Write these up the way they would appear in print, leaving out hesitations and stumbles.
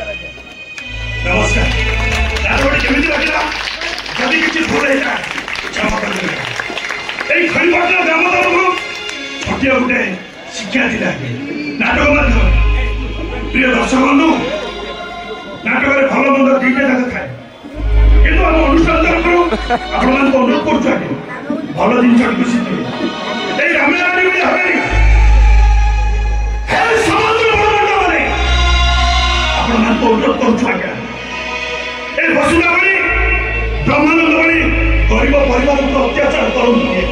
नमस्कार राजवाड़ी केमिति लगिला जदि किछि भूल हेता क्षमा करबे एई खरीपाटना ग्राम तरफरु छोटिया गुटे शिक्षा दिला नाटक माध्यम प्रिय दर्शक बंधु नाटक भल मंद दुईटा जाक थाए किंतु आम अनुष्ठान तरफरु आपण मानक अनुरोध करछु भल जिनिस शिखिबे एई रामायण भी हबेनी हे समुद्र बड़बड़ माने आपण मानक अनुरोध करछु आज्ञा ए वसुधा बड़ी ब्रह्मानंद बड़ी गरीब परिवार को अत्याचार करते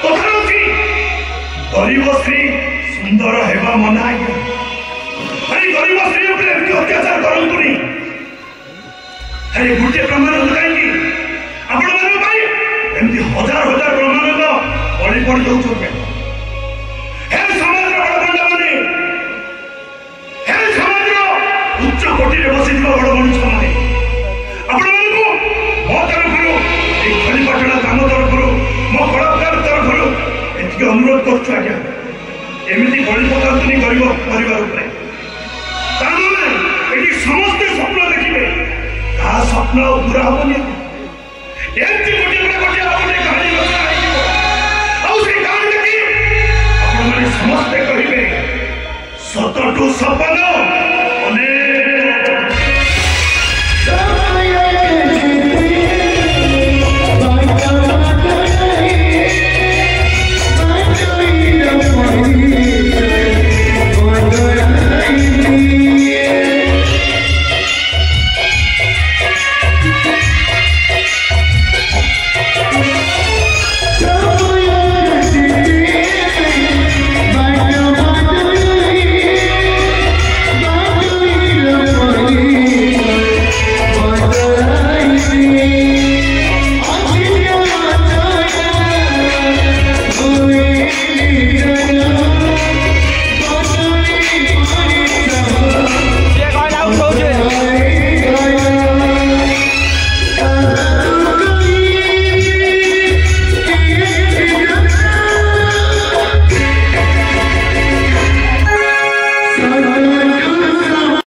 कथा गरीब स्त्री सुंदर हेबा मना गरीब स्त्री अत्याचार करतुनी गोटे ब्रह्मानंद कहीं आपण एमती हजार हजार ब्रह्मानंद बड़ी पड़ जाऊे हे समाज बड़बंडा माने हे समाज उच्च कोटि बसी बड़ मनुष्य मैंने आपण मो तरफ खलीपाटना ग्राम तरफ मो कलाकार तरफ एति अनुरोध करुछु आज्ञा एमती बड़ी पकातुनी गरीब परिवार समस्ते स्वप्न देखिए कहा स्वप्न पूरा हेनी एमती गोटे गोटे कहानी कहानी देखी समस्ते कहे 7 टू 56